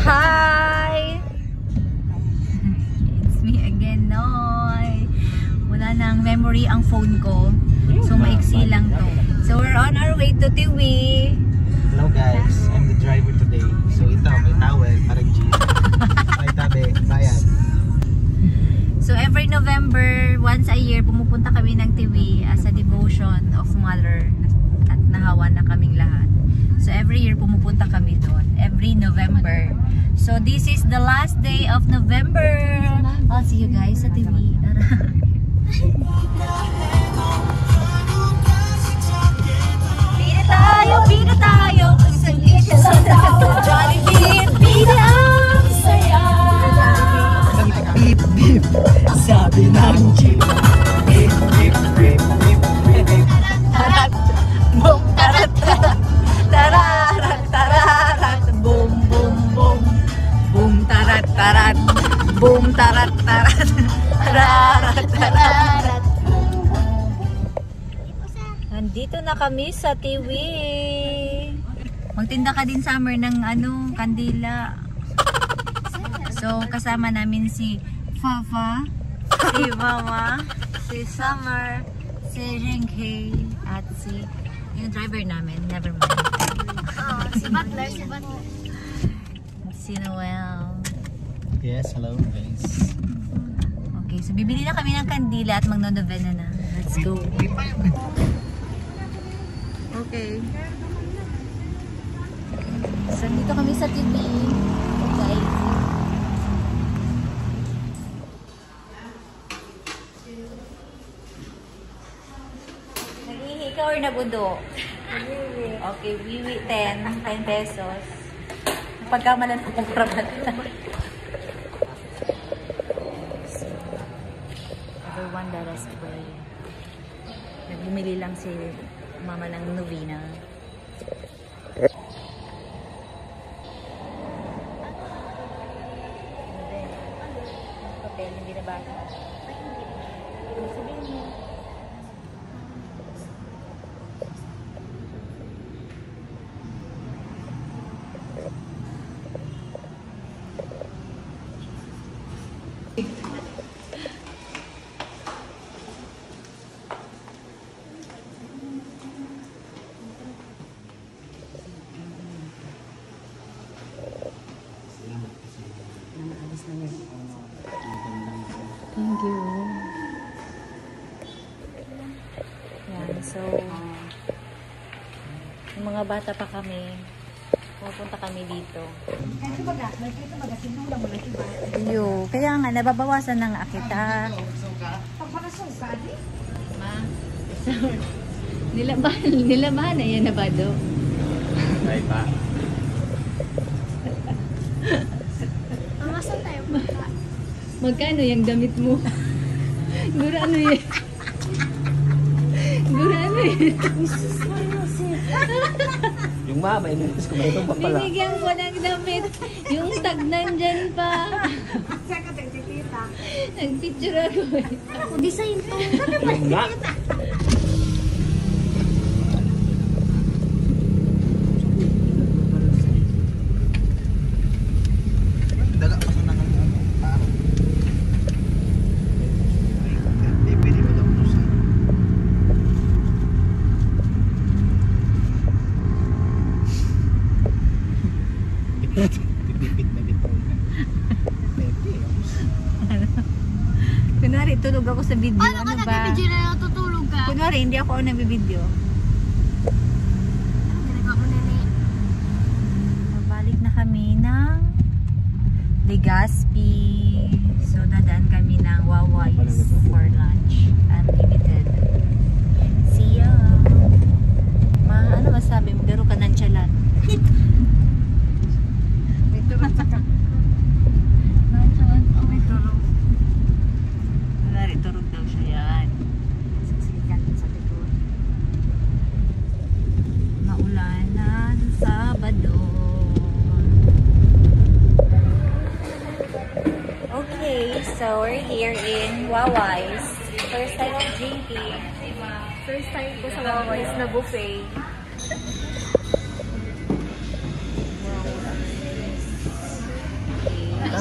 Hi! It's me again, Noy. Wala nang memory ang phone ko. So maiksi lang to. So we're on our way to Tiwi. Hello guys, I'm the driver today. So ito, may towel, parang jeep. May tabi, bayan. So every November, once a year, pumupunta kami ng Tiwi as a devotion of Mother. At nahawa na kaming lahat. So every year pumupunta kami doon. Every November. So this is the last day of November. I'll see you guys sa Tiwi. Bida tayo. Kung saan isya sa Jollibee. Bida ang saya. Beep, beep, sabi ng jeep. Beep, beep, beep, beep, beep. Tarat, boom, tarat, tarat. Tararat, tararat. Boom, boom, boom. Boom, tarat, tarat. Boom, tarat, tarat. Tararat, tararat. Nandito na kami sa Tiwi. Magtinda ka din, Summer, ng kandila. So, kasama namin si Fafa, si Mama, si Summer, si Ringkay, at yung driver namin, never mind. Si Butler. Si Noel. Yes, hello guys. Okay, so bibili na kami ng kandila at magno-novena na. Let's go. Okay. So, dito kami sa TV. Guys. Nag-ihi ka or nabudo? Okay, wiwi 10 pesos. Pagkamalan ko kung prabat na. Everyone let us pray. Nagbumili lang si Mama ng novena. Papel, hindi na ba? Sabihin mo. Thank you. Yan, so yung mga bata pa kami, pupunta kami dito. Yo, kaya nga nababawasan ng akita. Ma, nilabahan na yan na ba do? Ay pa. Amasan tayo. Magkano yung damit mo? Gura ano yun? Gura ano yun? Yung mama, inilis ko ba itong papala? Binigyan ko ng damit. Yung tag nandyan pa. Nagpicture ako eh. Ako, design to. Yung nga. Daga pa sa nakakaparo. Pwede mo daw ito sa... Tipipit na dito. Kunwari, tulog ako sa video. Paano ka nag-video na natutulog ka? Kunwari, hindi ako nag-video. Ginagawa ko nene. Nabalik na kami ng Legazpi. So, dadaan kami ng Wawais for lunch. Unlimited. See ya! Ano masabi mo? Garo ka ng tiyalan. May turog sa ka. May turog. Kunwari, turog daw siya yan. Sisikat sa likod. Maulanan, Sabado. Okay, so we're here in Wawais. First time of JP. First time ko sa Wawais na buffet.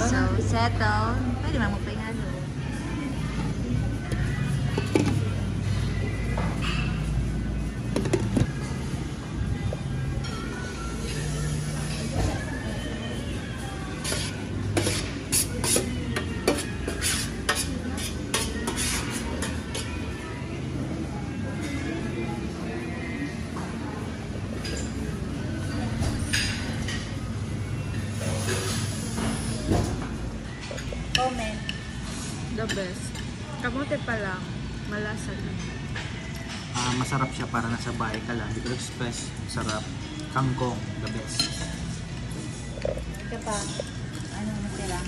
So, settle. Pwede mo magpahalo. Comment. The best. Kamote pa lang. Malasa na. Masarap siya para nasa bahay ka lang. Bicol Express, sarap. Kangkong, the best. Ika pa. Ano masira?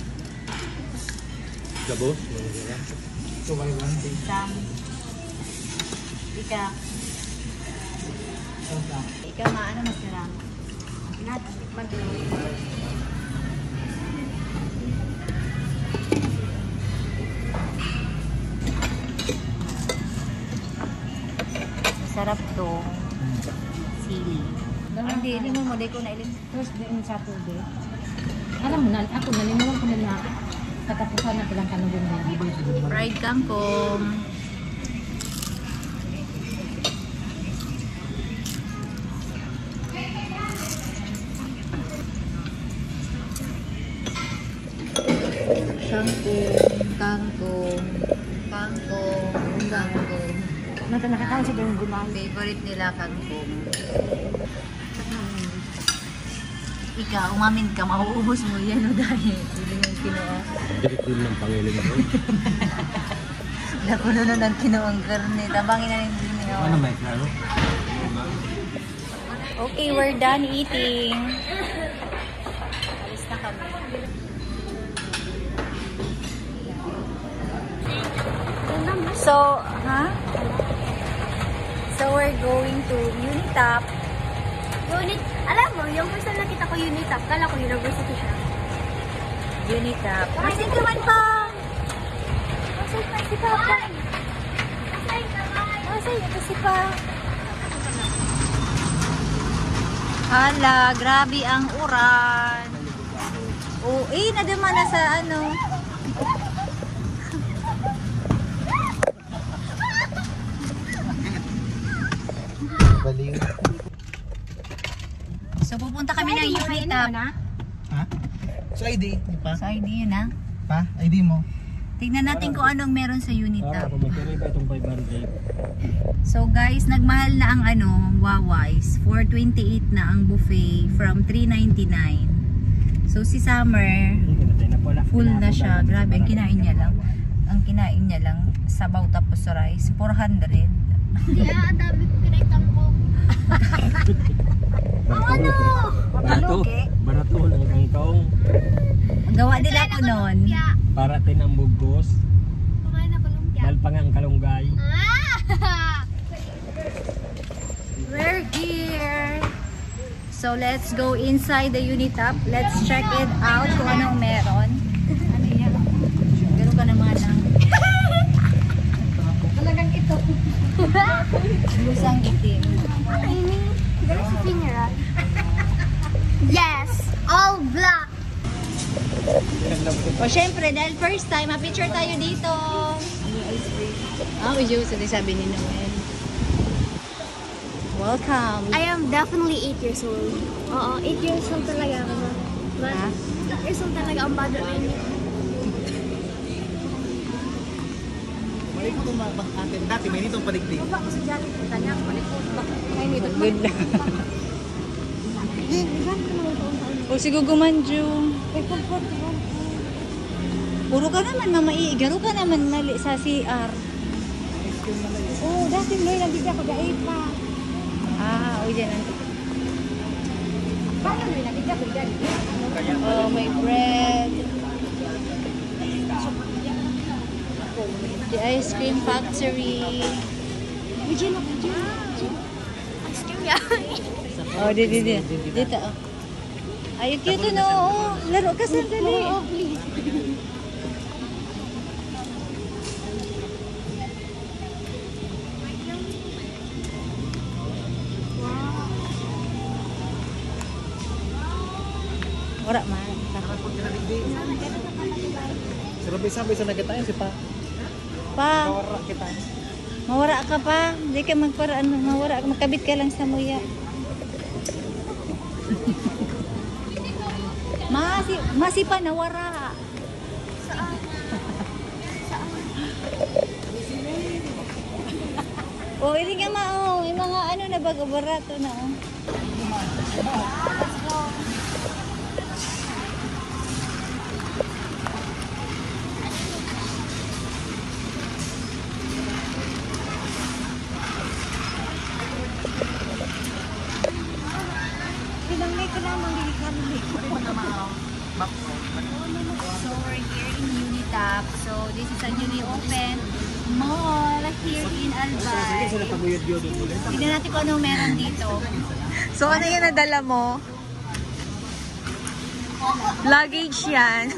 Gabo? So, Sam. Ika. Ika ma, ano masira? Natikman din. Masarap to. Sili. Hindi mo mo. Di ko na ilin. Thursday and Saturday. Alam mo na, ako nalimulan ko na katapusan na silang kanubong na. Fried kangkong. Kangkong. Nakakatawa siya yung gumay. Favorite nila kangkong. Ikaw, umamin ka, mauubos mo yan o dahil hindi mo kinuha. Direktin ng Panginoon ko. Nakulo na ng kinuha ang karne. Tabangin na rin din nyo. Ano ba ito? Ano? Okay, we're done eating. Alis na kami. So, So, we're going to Unitap. Alam mo, yung first time nakita ko Unitap, kala ko university siya. Unitap. Masig naman pa! Masay pa si Papa. Masay ito si pa. Hala, grabe ang uran. Oh, nadama na sa ano. Baliw. So, pupunta kami ng Unitap. Ha? So, ID? Pa? So, ID yun ha. Pa? ID mo? Tignan natin kung anong meron sa Unitap. Magkano ba itong 500? So guys, nagmahal na ang Wawais. 428 na ang buffet from 399. So si Summer, full na siya. Grabe, ang kinain niya lang. Ang kinain niya lang, sabaw tapos rice. 400. Hindi ang dami ko kinaitang ko. Ano? Barato. Barato ng kangkong. Gawa nila ko nun. Para ang bugos. Kumain ako lumpia. Malpangang kalunggay. We're here. So let's go inside the Unitap. Let's check it out kung anong meron. Ano yan? Ganun ka naman ang Talagang ito. lusang itim. There's a finger. Yes! All black! O syempre, dahil first time, ma-picture tayo dito. May juice, ito sabi ni Noel. Welcome. I am definitely 8 years old. Oo, 8 years old talaga ako. But, Ha? 8 years old talaga ang bado na yun. Balik ko mag-atin. Dati may nitong paligpig. Good lang. O si Gugu Manju. Puro ka naman mamaiigaro ka naman mali sa CR. Oh, dati Loy, nandito ako dahil pa. O dyan ang Paano Loy, nandito ako dahil? oh, may bread. The ice cream factory. Eugene, Eugene. Ice cream yan. Oh, dito. Ay, cute no. Oh, laro ka sandali. Oh, please. Wala man. Si Robby sabi sa nagkita si Pa. Pa, Kawara kita. mawara ka pa. Hindi ka magparaan, mawara ka. Magkabit ka lang sa muya. Masi pa nawara. Oh, hindi ka mao. Yung mga ano na bago barato na. Oh. Pinangay ko lang mga dilikan. So we're here in Unitap. So this is a newly opened mall here in Albay. Tignan natin kung anong meron dito. So ano yung nadala mo? Luggage yan.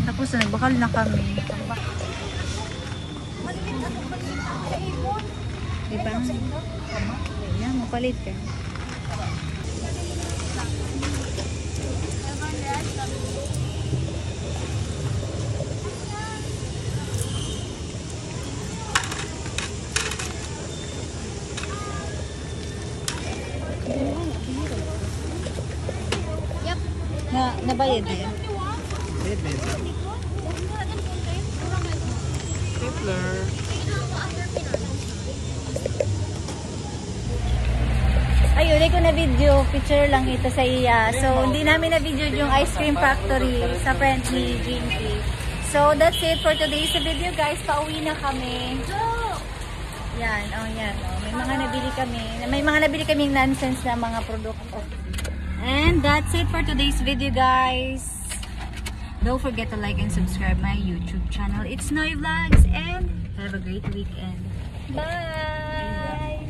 Tapos nagbakal na kami. Diba? Yan, mapalit ka. Nabayad na yan. Stapler. Ayun, hindi ko na video. Picture lang ito sa iya. So, hindi namin na video yung ice cream factory sa friend ni Jinky. So, that's it for today's video, guys. Pauwi na kami. Yan, oh yan. Oh. May mga nabili kaming nonsense na mga produkto. And that's it for today's video, guys. Don't forget to like and subscribe my YouTube channel. It's Noy Vlogs, and have a great weekend. Bye!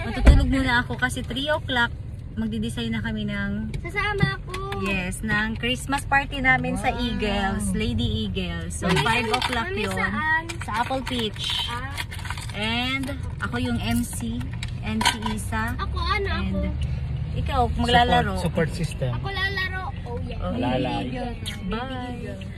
Matutulog muna ako kasi 3 o'clock magdi-design na kami ng Sasama ako. yes, ng Christmas party namin sa Eagles, Lady Eagles. So 5 o'clock Mami, yun saan? sa Apple Peach. Ah, And ako yung MC Isa. ako ano ako? And ikaw maglalaro. Support system. Ako lalaro. Oh yeah. Okay. Lalay. Bye.